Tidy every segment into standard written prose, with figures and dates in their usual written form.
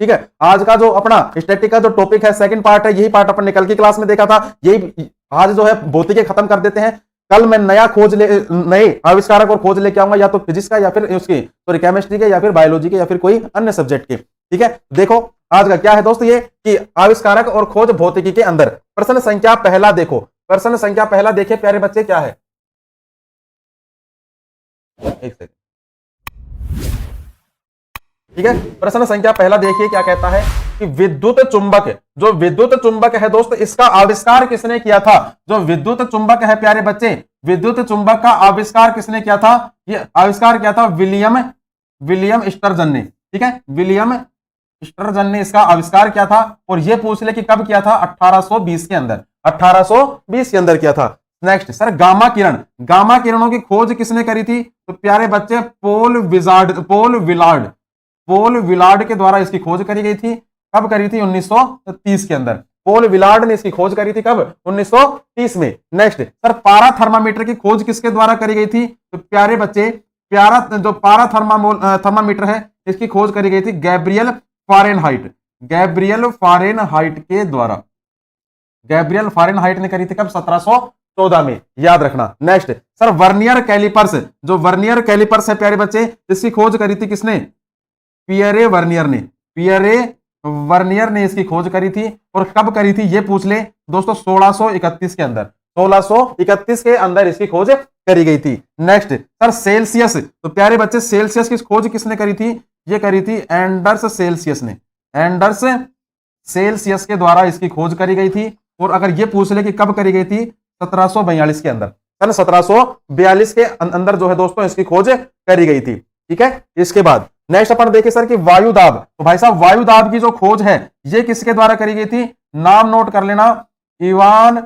ठीक है। आज का जो अपना स्टैटिक का जो टॉपिक है, सेकंड पार्ट है, यही पार्ट अपन ने कल की क्लास में देखा था। यही आज जो है भौतिकी खत्म कर देते हैं। कल मैं नए आविष्कारक और खोज लेके आऊंगा, या तो फिजिक्स का या फिर उसकी सॉरी केमिस्ट्री के या फिर बायोलॉजी के या फिर कोई अन्य सब्जेक्ट के। ठीक है, देखो आज का क्या है दोस्त, ये कि आविष्कारक और खोज भौतिकी के अंदर। प्रश्न संख्या पहला देखो, प्रश्न संख्या पहला देखे प्यारे बच्चे, क्या है, एक सेकंड, ठीक है। प्रश्न संख्या पहला देखिए क्या कहता है कि विद्युत चुंबक, जो विद्युत चुंबक है दोस्त, इसका आविष्कार किसने किया था। जो विद्युत चुंबक है प्यारे बच्चे, विद्युत चुंबक का आविष्कार किसने किया था, ये आविष्कार किया था विलियम स्टर्जन ने। ठीक है, विलियम स्टर्जन ने इसका आविष्कार किया था। और ये पूछ ले कि कब किया था, 1820 के अंदर, 1820 के अंदर किया था। नेक्स्ट सर, गामा किरण, गामा किरणों की खोज किसने करी थी, तो प्यारे बच्चे पोल विलार्ड के द्वारा इसकी खोज करी गई थी। कब करी थी, 1930 के अंदर। पोल विलार्ड ने इसकी खोज करी थी, कब, 1930 में। नेक्स्ट सर, पारा थर्मामीटर की खोज किसके द्वारा करी गई थी, तो प्यारे बच्चे पारा थर्मामीटर है, इसकी खोज करी गई थी गैब्रियल फारेनहाइट के द्वारा। गैब्रियल फारेनहाइट ने करी थी कब, 1714 में, याद रखना। नेक्स्ट सर, वर्नियर कैलिपर्स, जो वर्नियर कैलिपर्स है प्यारे बच्चे, इसकी खोज करी थी किसने, पियरे वर्नियर ने इसकी खोज करी थी। और कब करी थी ये पूछ ले दोस्तों, 1631 के अंदर, 1631 के अंदर इसकी खोज करी गई थी। नेक्स्ट सर, सेल्सियस, तो प्यारे बच्चे सेल्सियस की खोज किसने करी थी, ये करी थी एंडर्स सेल्सियस ने। एंडर्स सेल्सियस के द्वारा इसकी खोज करी गई थी। और अगर ये पूछ ले कि कब करी गई थी, 1742 के अंदर, सन 1742 के अंदर जो है दोस्तों इसकी खोज करी गई थी। ठीक है, इसके बाद नेक्स्ट अपन देखिए सर कि वायुदाब, तो भाई साहब वायुदाब की जो खोज है ये किसके द्वारा करी गई थी, नाम नोट कर लेना, इवान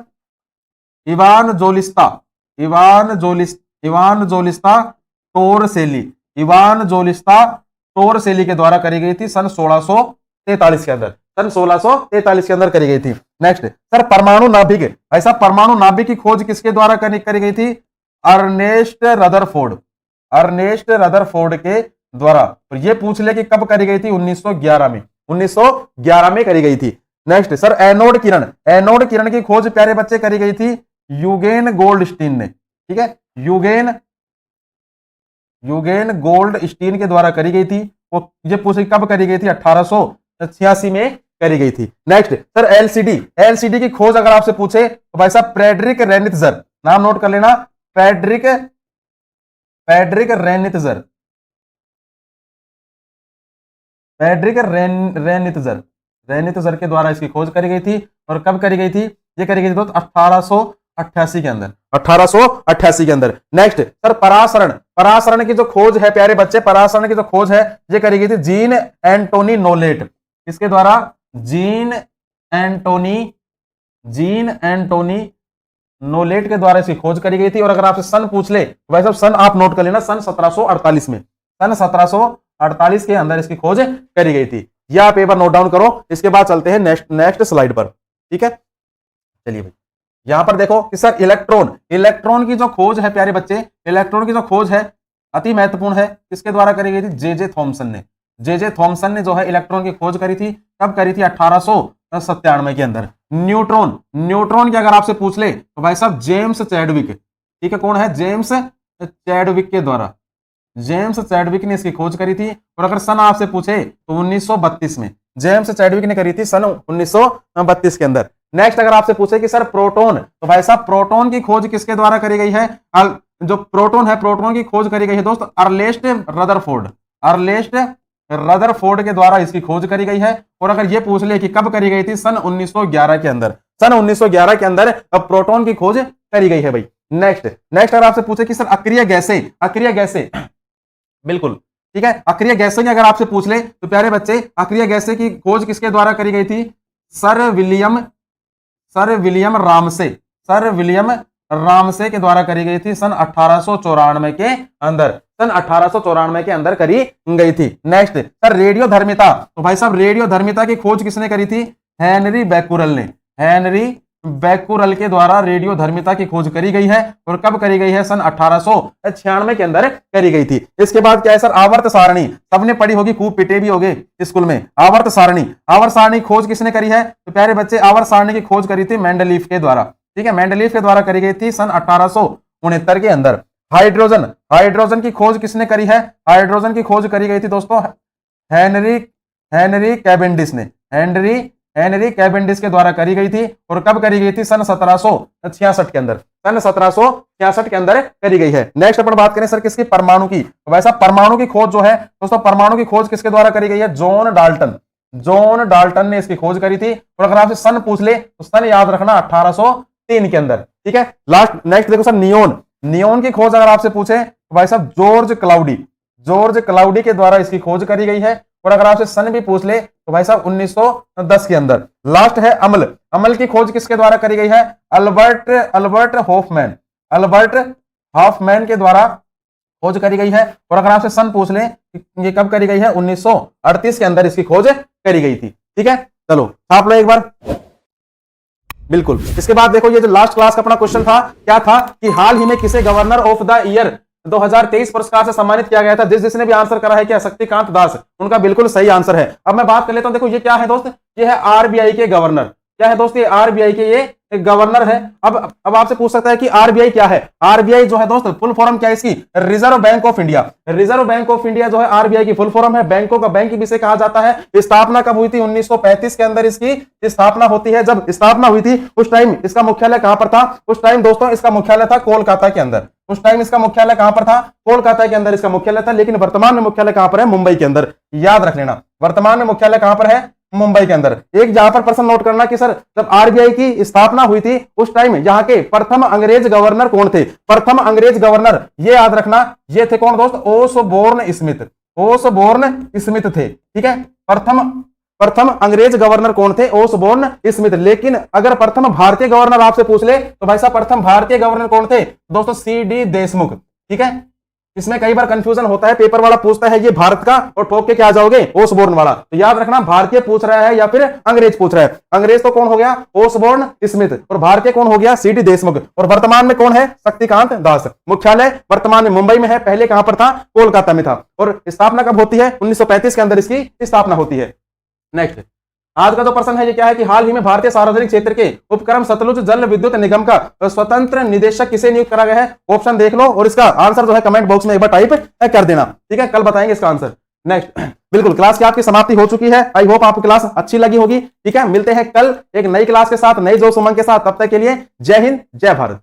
टोरसेली के द्वारा करी गई थी सन 1643 के अंदर, सन 1643 के अंदर करी गई थी। नेक्स्ट सर, परमाणु नाभिक, भाई साहब परमाणु नाभिक की खोज किसके द्वारा करी गई थी, अर्नेस्ट रदरफोर्ड के द्वारा। और ये पूछ ले कि कब करी गई थी, 1911 में करी गई थी। नेक्स्ट सर, एनोड किरण की खोज प्यारे बच्चे करी गई थी यूगेन गोल्डस्टीन ने। ठीक है, यूगेन गोल्डस्टीन के द्वारा करी गई थी। वो ये पूछे कब करी गई थी, 1886 में करी गई थी। नेक्स्ट सर, एलसीडी की खोज अगर आपसे पूछे तो भाई साहब फ्रेडरिक रेनित्जर, नाम नोट कर लेना, फ्रेडरिक रेनित्जर के द्वारा इसकी खोज करी गई थी। और कब करी गई थी, ये करी गई थी दोस्त 1888 के अंदर, 1888 के अंदर। नेक्स्ट सर, परासरण की जो खोज है प्यारे बच्चे, परासरण की जो खोज है ये करी गई थी जीन एंटोनी नोलेट, किसके द्वारा, जीन एंटोनी नोलेट के द्वारा इसकी खोज करी गई थी। और अगर आपसे सन पूछ ले तो भाई साहब सन आप नोट कर लेना, सन 1748 में, सन 1748 के अंदर इसकी खोज करी गई थी। यह आप एक बार नोट डाउन करो। इसके बाद चलते हैं नेक्स्ट स्लाइड पर। ठीक है, चलिए भाई, यहां पर देखो कि सर इलेक्ट्रॉन की जो खोज है प्यारे बच्चे, इलेक्ट्रॉन की जो खोज है अति महत्वपूर्ण है, किसके द्वारा करी गई थी, जे थॉमसन ने जो है इलेक्ट्रॉन की खोज करी थी। कब करी थी, 1897 के अंदर। न्यूट्रॉन की अगर आपसे पूछ ले तो भाई साहब जेम्स चैडविक, ठीक है, कौन है, जेम्स चैडविक के द्वारा, जेम्स चैडविक ने इसकी खोज करी थी। और अगर सन आपसे पूछे तो 1932 में जेम्स चैडविक ने करी थी, सन 1932 के अंदर। नेक्स्ट अगर आपसे पूछे कि सर प्रोटॉन, तो भाई साहब प्रोटॉन की खोज किसके द्वारा करी गई है, जो प्रोटॉन है प्रोटॉन की खोज करी गई है दोस्त अर्नेस्ट रदरफोर्ड के द्वारा इसकी खोज करी गई है। और अगर ये पूछ ले कि कब करी गई थी, सन 1911 के अंदर, सन 1911 के अंदर अब प्रोटॉन की खोज करी गई है भाई। नेक्स्ट अगर आपसे पूछे कि सर अक्रिय गैसें बिल्कुल ठीक है, अक्रिय गैसें अगर आपसे पूछ ले तो प्यारे बच्चे अक्रिय गैसें की खोज किसके द्वारा करी गई थी, सर विलियम रामसे के द्वारा करी गई थी, सन 1894 के अंदर, सन 1894 के अंदर करी गई थी। नेक्स्ट सर रेडियोधर्मिता, तो भाई साहब रेडियोधर्मिता की खोज किसने करी थी, हेनरी बैकुरल बैकुरल के द्वारा रेडियोधर्मिता की खोज करी गई है और कब करी गई है? सन 1896 के अंदर करी गई थी। इसके बाद क्या है सर? आवर्त सारणी, सबने पढ़ी होगी, खूब पिटे भी होगे स्कूल में। आवर्त सारणी, आवर्त सारणी खोज किसने करी है? तो प्यारे बच्चे, आवर्त सारणी की खोज करी थी मेंडलीफ के द्वारा। ठीक है, मेंडलीफ के द्वारा करी गई थी सन 1869 के अंदर। हाइड्रोजन, हाइड्रोजन की खोज किसने करी है? हाइड्रोजन की खोज करी गई थी दोस्तों हेनरी कैवेंडिश ने, हेनरी कैवेंडिश के द्वारा करी गई थी। और कब करी गई थी? सन 1766 के अंदर, सन 1766 के अंदर करी गई है। नेक्स्ट अपन बात करें सर किसकी? परमाणु की। वैसा परमाणु की खोज जो है दोस्तों, परमाणु की खोज किसके द्वारा करी गई है? जॉन डाल्टन, जॉन डाल्टन ने इसकी खोज करी थी। और अगर आपसे सन पूछ ले तो सन याद रखना 1803 के अंदर। ठीक है, लास्ट नेक्स्ट देखो सर, नियोन, नियोन की खोज अगर आपसे पूछे तो भाई साहब जॉर्ज क्लाउडी, जॉर्ज क्लाउडी के द्वारा इसकी खोज करी गई है। और अगर आपसे सन भी पूछ ले तो भाई साहब 1910 के अंदर। लास्ट है अम्ल, अम्ल की खोज किसके द्वारा करी गई है? अल्बर्ट हॉफमैन, अल्बर्ट हॉफमैन के द्वारा खोज करी गई है। और अगर आपसे सन पूछ ले ये कब करी गई है? 1938 के अंदर इसकी खोज करी गई थी। ठीक है, चलो छाप लो एक बार। बिल्कुल, इसके बाद देखो ये जो लास्ट क्लास का अपना क्वेश्चन था, क्या था कि हाल ही में किसे गवर्नर ऑफ द ईयर 2023 पुरस्कार से सम्मानित किया गया था? जिसने भी आंसर करा है क्या? शक्तिकांत दास, उनका बिल्कुल सही आंसर है। अब मैं बात कर लेता हूं, देखो ये क्या है दोस्त? ये है आरबीआई के गवर्नर। क्या है दोस्त? ये आरबीआई के ये गवर्नर है। अब आपसे पूछ सकता है कि आरबीआई क्या है? आरबीआई जो है दोस्त फुल फॉर्म क्या है इसकी? Reserve bank of India. Reserve bank of India जो है आरबीआई की फुल फॉर्म है। बैंकों का बैंक भी इसे कहा जाता है। स्थापना कब हुई थी? 1935 के अंदर इसकी स्थापना होती है। जब स्थापना हुई थी उस टाइम इसका मुख्यालय कहां पर था? उस टाइम दोस्तों इसका मुख्यालय था कोलकाता के अंदर। उस टाइम इसका मुख्यालय कहां पर था? कोलकाता के अंदर इसका मुख्यालय था। लेकिन वर्तमान में मुख्यालय कहां पर है? मुंबई के अंदर। याद रख लेना, वर्तमान में मुख्यालय कहां पर है? मुंबई के अंदर। एक यहां पर प्रश्न नोट करना कि सर जब आरबीआई की स्थापना हुई थी उस टाइम यहां के प्रथम अंग्रेज गवर्नर कौन थे? प्रथम अंग्रेज गवर्नर ये याद रखना, ये थे कौन दोस्त? ओसबोर्न स्मिथ, ओसबोर्न स्मिथ थे। ठीक है, प्रथम अंग्रेज गवर्नर कौन थे? Osborne Smith. लेकिन अगर प्रथम भारतीय गवर्नर आपसे पूछ ले तो भाई साहब प्रथम भारतीय गवर्नर कौन थे दोस्तों? सीडी देशमुख। ठीक है, इसमें कई बार कंफ्यूजन होता है, पेपर वाला पूछता है ये भारत का और ठोक के क्या आ जाओगे? ओसबोर्न वाला। तो याद रखना भारतीय पूछ रहा है या फिर अंग्रेज पूछ रहा है। अंग्रेज तो कौन हो गया? Osborne Smith. और भारतीय कौन हो गया? सीडी देशमुख। और वर्तमान में कौन है? शक्तिकांत दास। मुख्यालय वर्तमान में मुंबई में है, पहले कहां पर था? कोलकाता में था। और स्थापना कब होती है? 1935 के अंदर इसकी स्थापना होती है। नेक्स्ट आज का जो प्रश्न है ये क्या है कि हाल ही में भारतीय सार्वजनिक क्षेत्र के उपक्रम सतलुज जल विद्युत निगम का स्वतंत्र निदेशक किसे नियुक्त करा गया है? ऑप्शन देख लो और इसका आंसर जो है कमेंट बॉक्स में एक बार टाइप कर देना। ठीक है, कल बताएंगे इसका आंसर। नेक्स्ट बिल्कुल, क्लास की आपकी समाप्ति हो चुकी है। आई होप आपको क्लास अच्छी लगी होगी। ठीक है, मिलते हैं कल एक नई क्लास के साथ, नई जोश उमंग के साथ। तब तक के लिए जय हिंद, जय भारत।